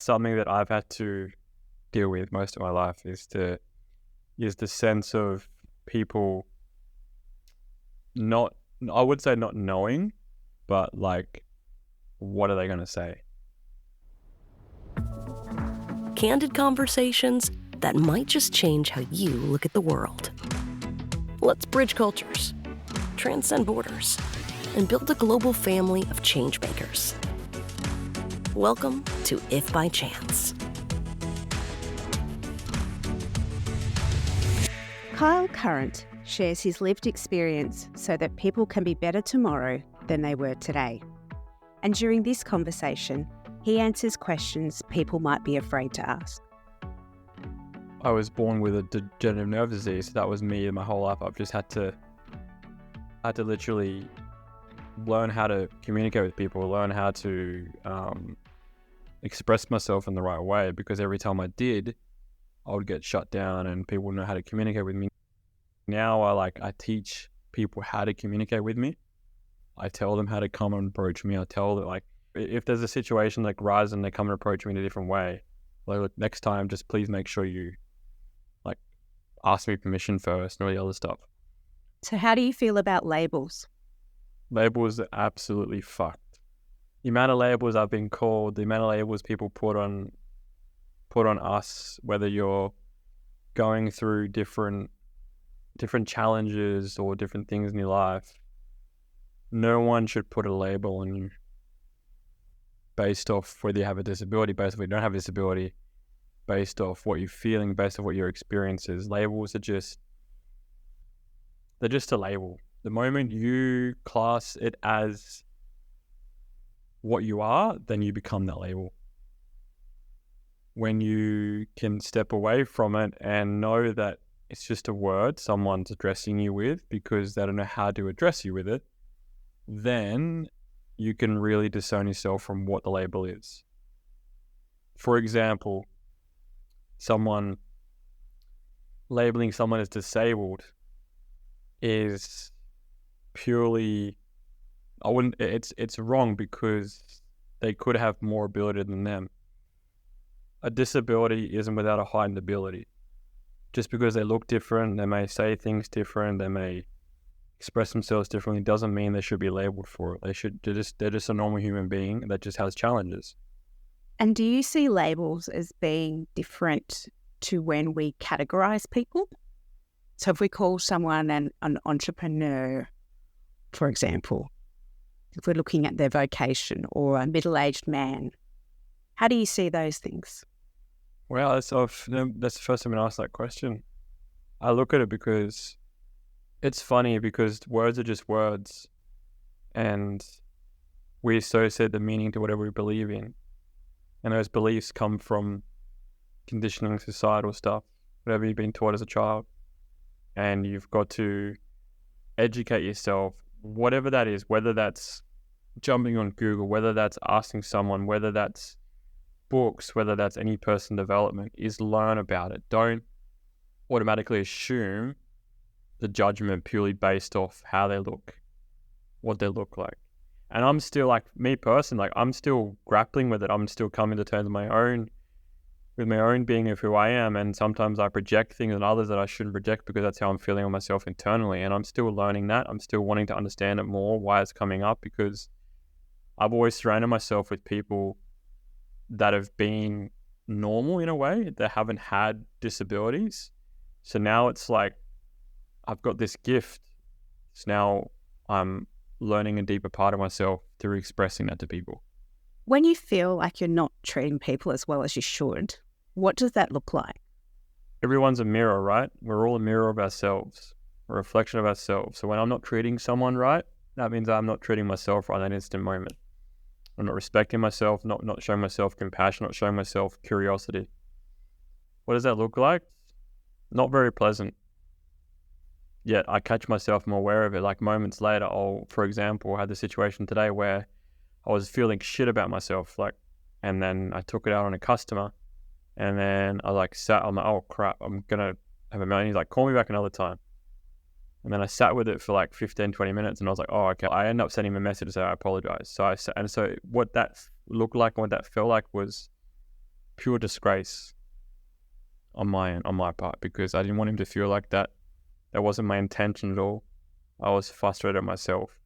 something that I've had to deal with most of my life is the sense of people not, I would say not knowing, but like, what are they going to say? Candid conversations that might just change how you look at the world. Let's bridge cultures, transcend borders, and build a global family of changemakers. Welcome to If by Chance. Kyal Currant shares his lived experience so that people can be better tomorrow than they were today. And during this conversation, he answers questions people might be afraid to ask. I was born with a degenerative nerve disease. So that was me my whole life. I've just had to literally learn how to communicate with people, learn how to express myself in the right way, because every time I did, I would get shut down and people wouldn't know how to communicate with me. Now I teach people how to communicate with me. I tell them how to come and approach me. I tell them, like, if there's a situation like rise and they come and approach me in a different way, like, look, next time, just please make sure you like ask me permission first and all the other stuff. So how do you feel about labels? Labels are absolutely fucked. The amount of labels I've been called, the amount of labels people put on us, whether you're going through different challenges or different things in your life, no one should put a label on you based off whether you have a disability, based off whether you don't have a disability, based off what you're feeling, based off what your experience is. Labels are they're just a label. The moment you class it as what you are, then you become that label. When you can step away from it and know that it's just a word someone's addressing you with because they don't know how to address you with it, then you can really discern yourself from what the label is. For example, someone labeling someone as disabled is purely, it's wrong because they could have more ability than them. A disability isn't without a heightened ability. Just because they look different, they may say things different, they may express themselves differently, doesn't mean they should be labeled for it. They're just a normal human being that just has challenges. And do you see labels as being different to when we categorize people? So if we call someone an entrepreneur, for example, if we're looking at their vocation, or a middle-aged man, how do you see those things? Well, that's the first time I asked that question. I look at it because it's funny, because words are just words, and we associate the meaning to whatever we believe in. And those beliefs come from conditioning, societal stuff, whatever you've been taught as a child. And you've got to educate yourself, whatever that is, whether that's jumping on Google, whether that's asking someone, whether that's books, whether that's any personal development, is learn about it. Don't automatically assume the judgment purely based off how they look, what they look like. And I'm still, like, me personally, like, I'm still grappling with it. I'm still coming to terms with my own being of who I am. And sometimes I project things on others that I shouldn't project because that's how I'm feeling on myself internally. And I'm still learning that. I'm still wanting to understand it more, why it's coming up, because I've always surrounded myself with people that have been normal in a way, that haven't had disabilities. So now it's like, I've got this gift. So now I'm learning a deeper part of myself through expressing that to people. When you feel like you're not treating people as well as you should, what does that look like? Everyone's a mirror, right? We're all a mirror of ourselves, a reflection of ourselves. So when I'm not treating someone right, that means I'm not treating myself right in that instant moment. I'm not respecting myself, not showing myself compassion, not showing myself curiosity. What does that look like? Not very pleasant. Yet I catch myself more aware of it. Like moments later, for example, I had the situation today where I was feeling shit about myself, and then I took it out on a customer, and then I'm like, oh crap, I'm gonna have a meeting. He's like, call me back another time. And then I sat with it for like 15, 20 minutes, and I was like, oh, okay. I ended up sending him a message to say I apologize. So what that looked like and what that felt like was pure disgrace on my part, because I didn't want him to feel like that. That wasn't my intention at all. I was frustrated at myself,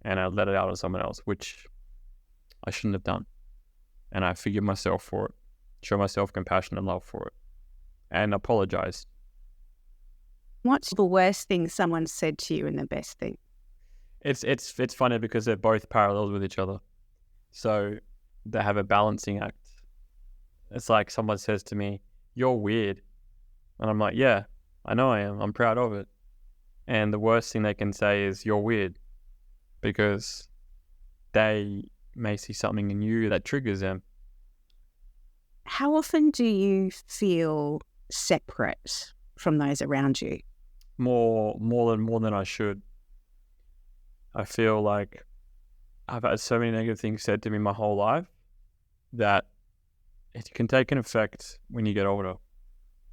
and I let it out on someone else, which I shouldn't have done. And I forgive myself for it, show myself compassion and love for it, and apologize. What's the worst thing someone said to you and the best thing? It's funny because they're both parallels with each other. So they have a balancing act. It's like someone says to me, "You're weird." And I'm like, "Yeah, I know I am. I'm proud of it." And the worst thing they can say is, "You're weird," because they may see something in you that triggers them. How often do you feel separate from those around you? More than I should. I feel like I've had so many negative things said to me my whole life that it can take an effect when you get older.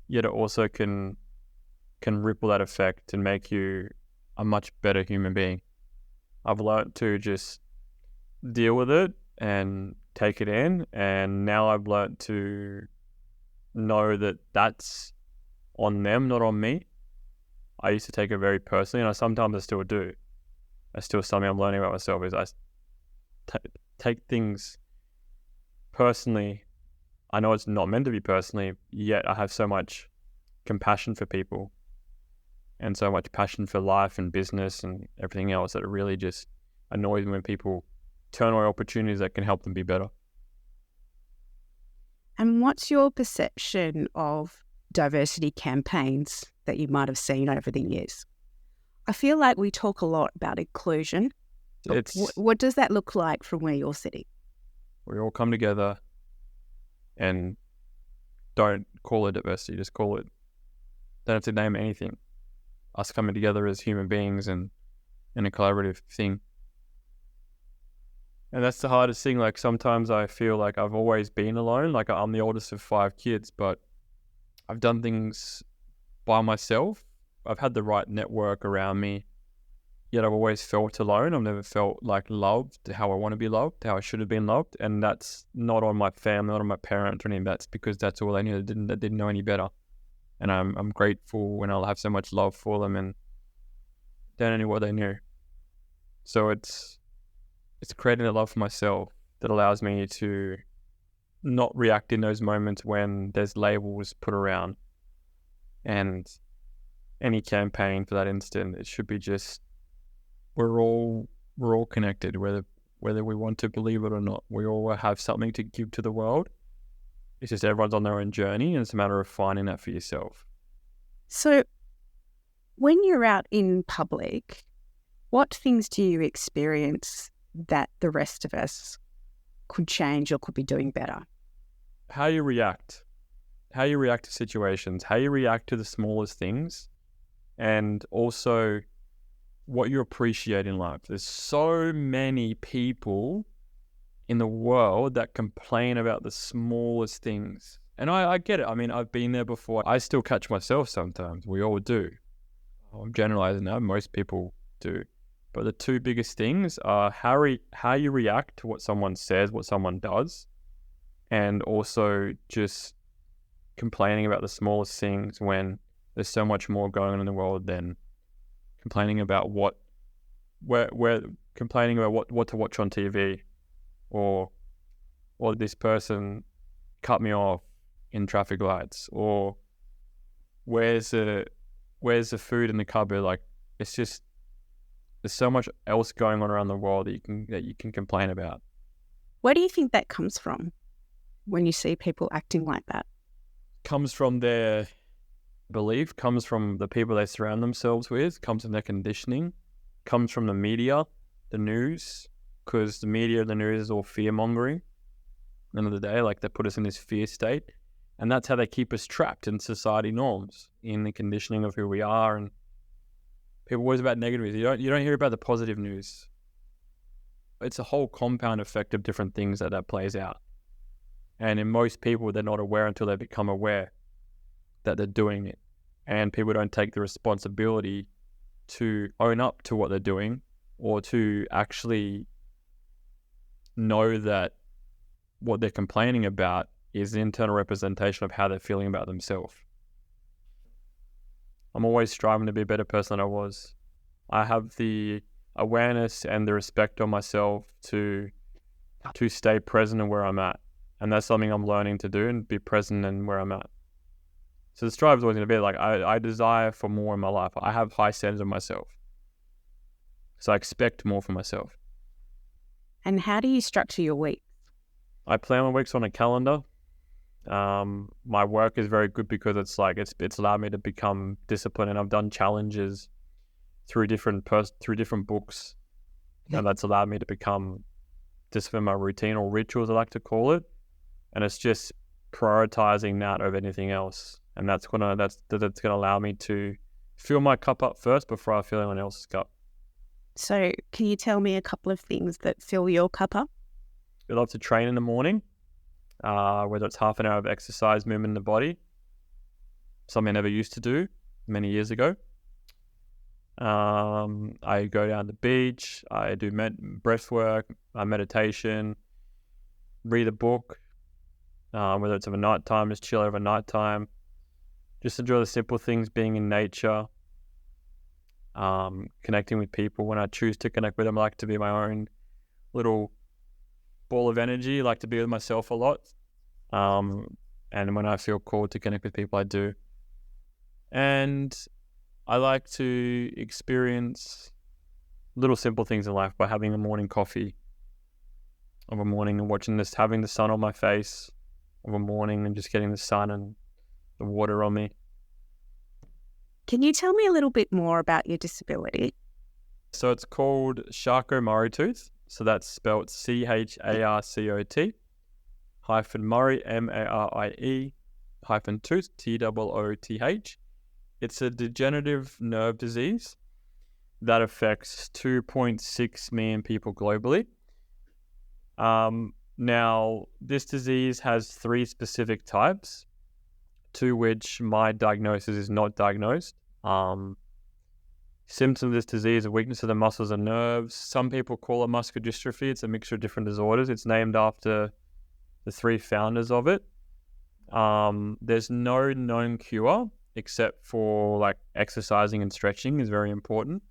Yet it also can ripple that effect and make you a much better human being. I've learned to just deal with it and take it in, and now I've learned to know that that's on them, not on me. I used to take it very personally, and I sometimes still do. That's still something I'm learning about myself, is I take things personally. I know it's not meant to be personally, yet I have so much compassion for people and so much passion for life and business and everything else that it really just annoys me when people turn away opportunities that can help them be better. And what's your perception of diversity campaigns that you might have seen over the years? I feel like we talk a lot about inclusion. What does that look like from where you're sitting? We all come together and don't call it diversity, just call it, don't have to name anything. Us coming together as human beings and in a collaborative thing. And that's the hardest thing. Like sometimes I feel like I've always been alone. Like I'm the oldest of 5 kids, but I've done things by myself. I've had the right network around me, yet I've always felt alone. I've never felt like loved how I want to be loved, how I should have been loved. And that's not on my family, not on my parents or anything. That's because that's all they knew. They didn't know any better. And I'm grateful when I'll have so much love for them, and they don't know what they knew. So it's creating a love for myself that allows me to not react in those moments when there's labels put around. And any campaign for that instant, it should be just, we're all connected, whether we want to believe it or not. We all have something to give to the world. It's just everyone's on their own journey, and it's a matter of finding that for yourself. So when you're out in public, what things do you experience that the rest of us could change or could be doing better? How you react to situations, how you react to the smallest things, and also what you appreciate in life. There's so many people in the world that complain about the smallest things. And I get it. I mean, I've been there before. I still catch myself sometimes. We all do. I'm generalizing now. Most people do. But the 2 biggest things are how you react to what someone says, what someone does, and also just complaining about the smallest things when there's so much more going on in the world than complaining about what to watch on TV, or this person cut me off in traffic lights, or where's the food in the cupboard. Like, it's just, there's so much else going on around the world that you can complain about. Where do you think that comes from when you see people acting like that? Comes from their belief, comes from the people they surround themselves with, comes from their conditioning, comes from the media, the news, because the media and the news is all fear-mongering. At the end of the day, like, they put us in this fear state, and that's how they keep us trapped in society norms, in the conditioning of who we are. And people always about negative news. You don't hear about the positive news. It's a whole compound effect of different things that plays out. And in most people, they're not aware until they become aware that they're doing it. And people don't take the responsibility to own up to what they're doing, or to actually know that what they're complaining about is the internal representation of how they're feeling about themselves. I'm always striving to be a better person than I was. I have the awareness and the respect on myself to stay present in where I'm at. And that's something I'm learning to do, and be present in where I'm at. So the strive is always going to be like, I desire for more in my life. I have high standards of myself. So I expect more from myself. And how do you structure your week? I plan my weeks on a calendar. My work is very good because it's allowed me to become disciplined, and I've done challenges through different books, and that's allowed me to become disciplined my routine, or rituals I like to call it. And it's just prioritizing that over anything else, and that's gonna allow me to fill my cup up first before I fill anyone else's cup. So can you tell me a couple of things that fill your cup up? I love to train in the morning, whether it's half an hour of exercise, movement in the body, something I never used to do many years ago. I go down the beach, I do breath work, meditation, read a book, whether it's over nighttime, just chill over nighttime, just enjoy the simple things, being in nature, connecting with people. When I choose to connect with them, I like to be my own little ball of energy. I like to be with myself a lot. And when I feel called to connect with people, I do. And I like to experience little simple things in life by having a morning coffee of a morning, and having the sun on my face of a morning, and just getting the sun and the water on me. Can you tell me a little bit more about your disability? So it's called Charcot-Marie-Tooth. So that's spelled CHARCOT -Murray MARIE -tooth TOOTH. It's a degenerative nerve disease that affects 2.6 million people globally. Now, this disease has 3 specific types, to which my diagnosis is not diagnosed. Symptoms of this disease are weakness of the muscles and nerves. Some people call it muscular dystrophy. It's a mixture of different disorders. It's named after the 3 founders of it. There's no known cure, except for like exercising and stretching is very important.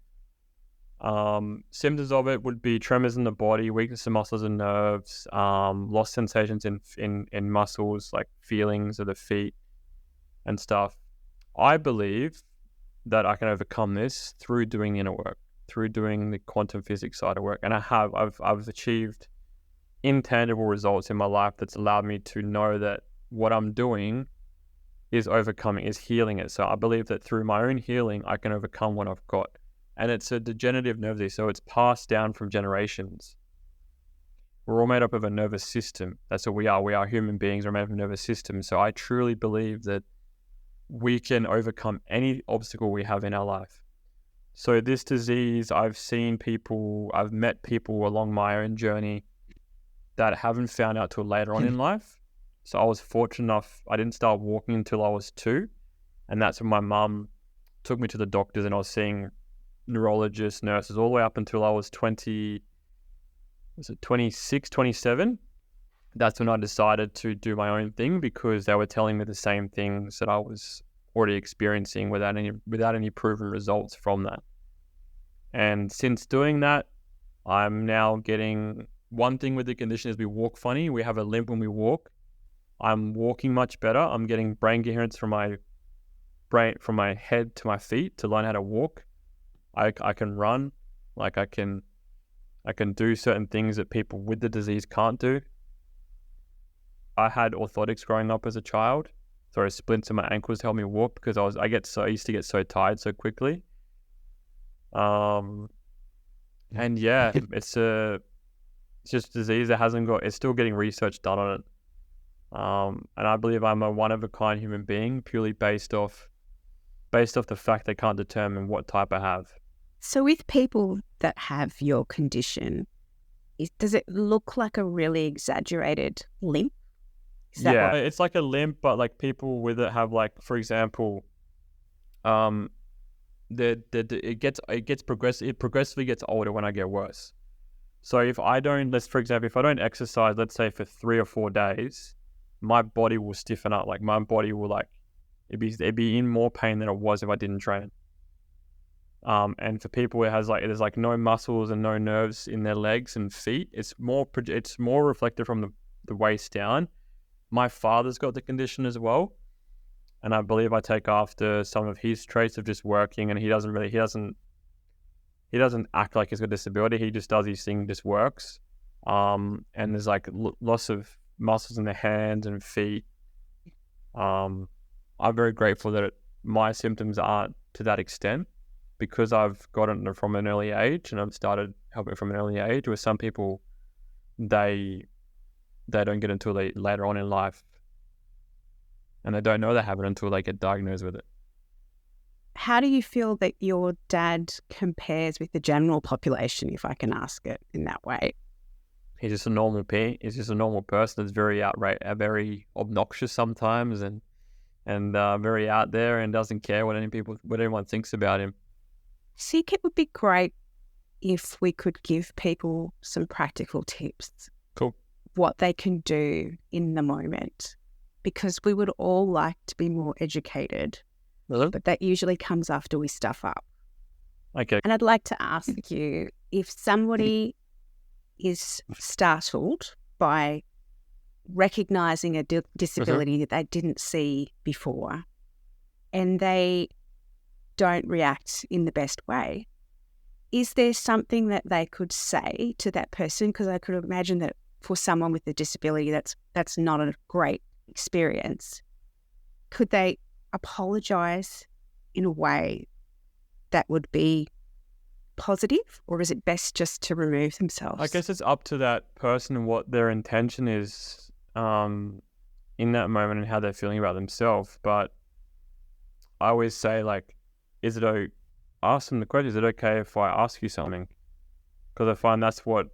Symptoms of it would be tremors in the body, weakness of muscles and nerves, lost sensations in muscles, like feelings of the feet and stuff. I believe that I can overcome this through doing the inner work, through doing the quantum physics side of work. And I've achieved intangible results in my life that's allowed me to know that what I'm doing is overcoming, is healing it. So I believe that through my own healing, I can overcome what I've got. And it's a degenerative nerve disease, so it's passed down from generations. We're all made up of a nervous system. That's what we are. We are human beings. We're made up of a nervous system. So I truly believe that we can overcome any obstacle we have in our life. So this disease, I've met people along my own journey that haven't found out till later on in life. So I was fortunate enough, I didn't start walking until I was 2. And that's when my mum took me to the doctors, and I was seeing neurologists, nurses, all the way up until I was 26, 27. That's when I decided to do my own thing, because they were telling me the same things that I was already experiencing without any proven results from that. And since doing that, I'm now getting, one thing with the condition is we walk funny. We have a limp when we walk. I'm walking much better. I'm getting brain coherence from my head to my feet to learn how to walk. I can run, like I can do certain things that people with the disease can't do. I had orthotics growing up as a child, so splints in my ankles to help me walk, because I used to get so tired so quickly. And yeah, it's just a disease that it's still getting research done on it. And I believe I'm a one of a kind human being, purely based off the fact they can't determine what type I have. So with people that have your condition, does it look like a really exaggerated limp? Yeah, it's like a limp, but like people with it have, like, for example, it progressively gets older when I get worse. So if I don't exercise, let's say for 3 or 4 days, my body will stiffen up. Like my body will it'd be in more pain than it was if I didn't train. And for people, there's like no muscles and no nerves in their legs and feet. It's more reflected from the waist down. My father's got the condition as well, and I believe I take after some of his traits of just working. And he doesn't act like he's got a disability. He just does his thing, just works. And there's like lots of muscles in the hands and feet. I'm very grateful that my symptoms aren't to that extent, because I've gotten it from an early age and I've started helping from an early age, where some people, they don't get it until later on in life, and they don't know they have it until they get diagnosed with it. How do you feel that your dad compares with the general population, if I can ask it in that way? He's just a normal person that's very very obnoxious sometimes, and very out there, and doesn't care what anyone thinks about him. I think it would be great if we could give people some practical tips. Cool. What they can do in the moment, because we would all like to be more educated, Really? but that usually comes after we stuff up. Okay. And I'd like to ask you, if somebody is startled by recognizing a disability that they didn't see before, and they don't react in the best way, is there something that they could say to that person? Because I could imagine that for someone with a disability, that's not a great experience. Could they apologize in a way that would be positive, or is it best just to remove themselves? I guess it's up to that person and what their intention is in that moment and how they're feeling about themselves. But I always say, like, ask them the question, is it okay if I ask you something? Because I find that's what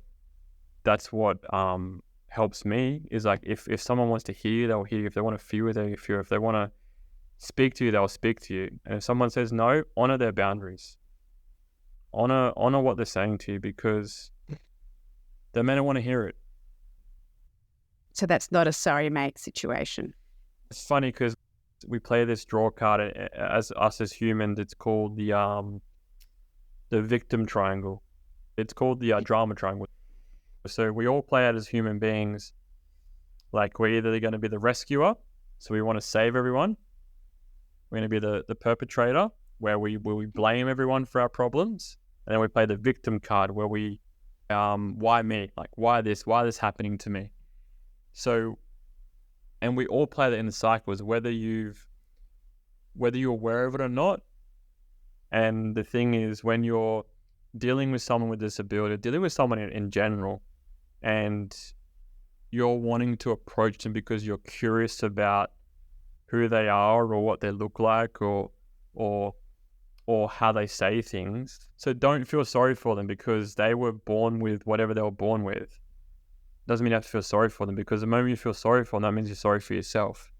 helps me, is like, if someone wants to hear you, they'll hear you. If they want to feel you, they'll feel you. If they want to speak to you, they'll speak to you. And if someone says no, honor their boundaries. Honor what they're saying to you, because they may not want to hear it. So that's not a sorry mate situation. It's funny because we play this draw card as humans. It's called the victim triangle. It's called the drama triangle. So we all play out as human beings. Like, we're either going to be the rescuer, so we want to save everyone. We're going to be the perpetrator, where we blame everyone for our problems. And then we play the victim card, where we, why me? Like, why this happening to me? So, and we all play that in the cycles, whether you're aware of it or not. And the thing is, when you're dealing with someone with disability, dealing with someone in general, and you're wanting to approach them because you're curious about who they are or what they look like or how they say things. So don't feel sorry for them because they were born with whatever they were born with. Doesn't mean you have to feel sorry for them, because the moment you feel sorry for them, that means you're sorry for yourself.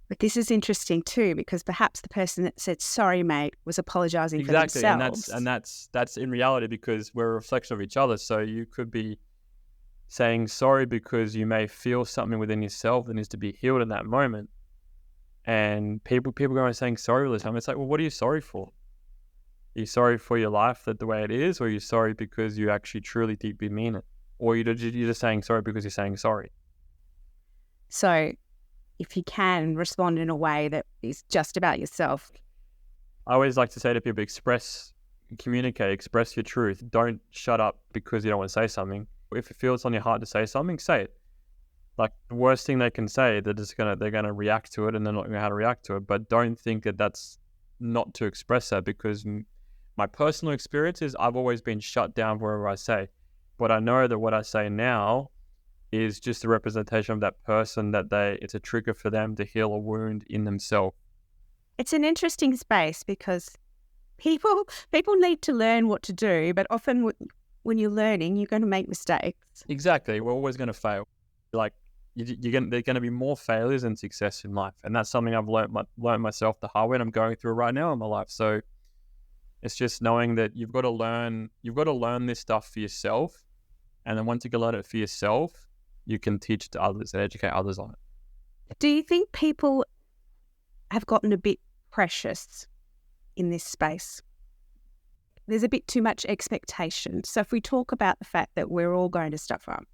But this is interesting too, because perhaps the person that said sorry mate was apologizing for themselves. And that's in reality, because we're a reflection of each other. So you could be saying sorry because you may feel something within yourself that needs to be healed in that moment. And people go around saying sorry all the time. It's like, well, what are you sorry for? Are you sorry for your life the way it is, or are you sorry because you actually truly deeply mean it? Or you're just saying sorry because you're saying sorry? So if you can respond in a way that is just about yourself. I always like to say to people, communicate, express your truth. Don't shut up because you don't want to say something. If it feels on your heart to say something, say it. Like, the worst thing they can say, they're gonna react to it, and they're not gonna know how to react to it. But don't think that that's not to express that, because my personal experience is I've always been shut down wherever I say. But I know that what I say now is just a representation of that person, it's a trigger for them to heal a wound in themselves. It's an interesting space, because people need to learn what to do, but often when you're learning, you're going to make mistakes. Exactly. We're always going to fail. Like, there's going to be more failures than success in life. And that's something I've learned myself the hard way, and I'm going through right now in my life. So it's just knowing that you've got to learn this stuff for yourself. And then once you can learn it for yourself, you can teach to others and educate others on it. Do you think people have gotten a bit precious in this space? There's a bit too much expectation. So if we talk about the fact that we're all going to stuff up,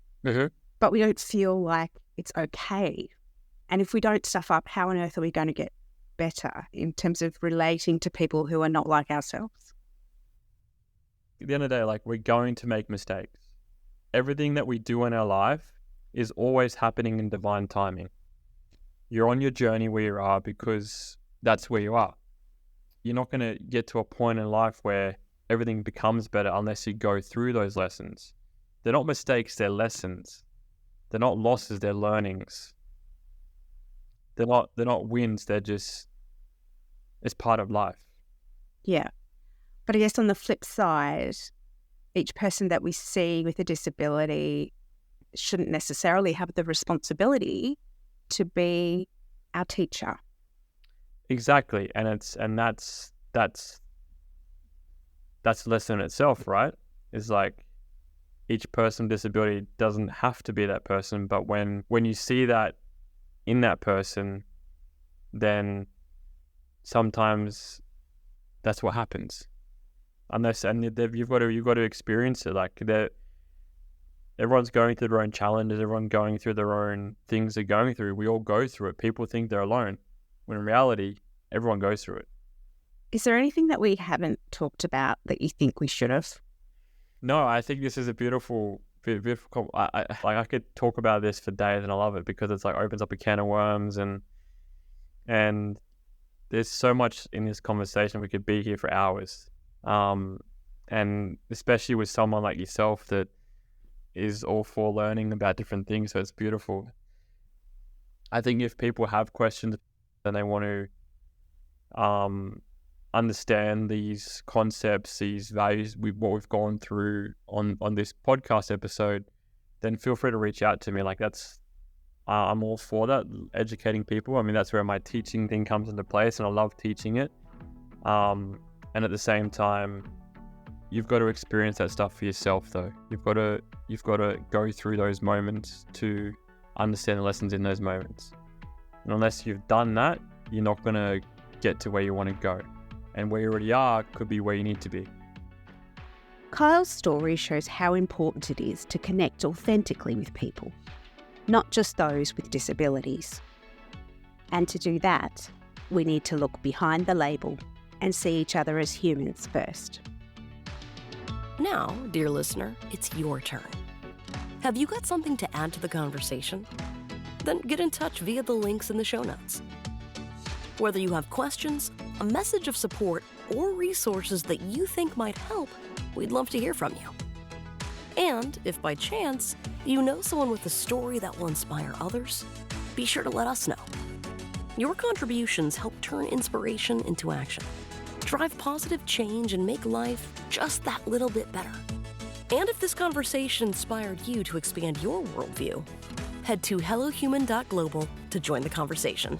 but we don't feel like it's okay. And if we don't stuff up, how on earth are we going to get better in terms of relating to people who are not like ourselves? At the end of the day, like, we're going to make mistakes. Everything that we do in our life is always happening in divine timing. You're on your journey where you are because that's where you are. You're not going to get to a point in life where everything becomes better unless you go through those lessons. They're not mistakes, they're lessons. They're not losses, they're learnings. They're not wins, it's part of life. Yeah. But I guess on the flip side, each person that we see with a disability shouldn't necessarily have the responsibility to be our teacher. Exactly. And that's a lesson in itself, right? It's like each person with disability doesn't have to be that person, but when you see that in that person, then sometimes that's what happens. You've got to experience it. Like, everyone's going through their own challenges. Everyone's going through their own things they're going through. We all go through it. People think they're alone, when in reality, everyone goes through it. Is there anything that we haven't talked about that you think we should have? No, I think this is a beautiful. I could talk about this for days, and I love it because it's like opens up a can of worms, and there's so much in this conversation. We could be here for hours, and especially with someone like yourself that is all for learning about different things. So it's beautiful. I think if people have questions and they want to understand these concepts, these values, what we've gone through on this podcast episode, then feel free to reach out to me. Like, that's I'm all for that, educating people. I mean, that's where my teaching thing comes into place, and I love teaching it. And at the same time, you've got to experience that stuff for yourself, though. You've got to go through those moments to understand the lessons in those moments. And unless you've done that, you're not going to get to where you want to go. And where you already are could be where you need to be. Kyal's story shows how important it is to connect authentically with people, not just those with disabilities. And to do that, we need to look behind the label and see each other as humans first. Now, dear listener, it's your turn. Have you got something to add to the conversation? Then get in touch via the links in the show notes. Whether you have questions, a message of support, or resources that you think might help, we'd love to hear from you. And if by chance you know someone with a story that will inspire others, be sure to let us know. Your contributions help turn inspiration into action, drive positive change, and make life just that little bit better. And if this conversation inspired you to expand your worldview, head to HelloHuman.global to join the conversation.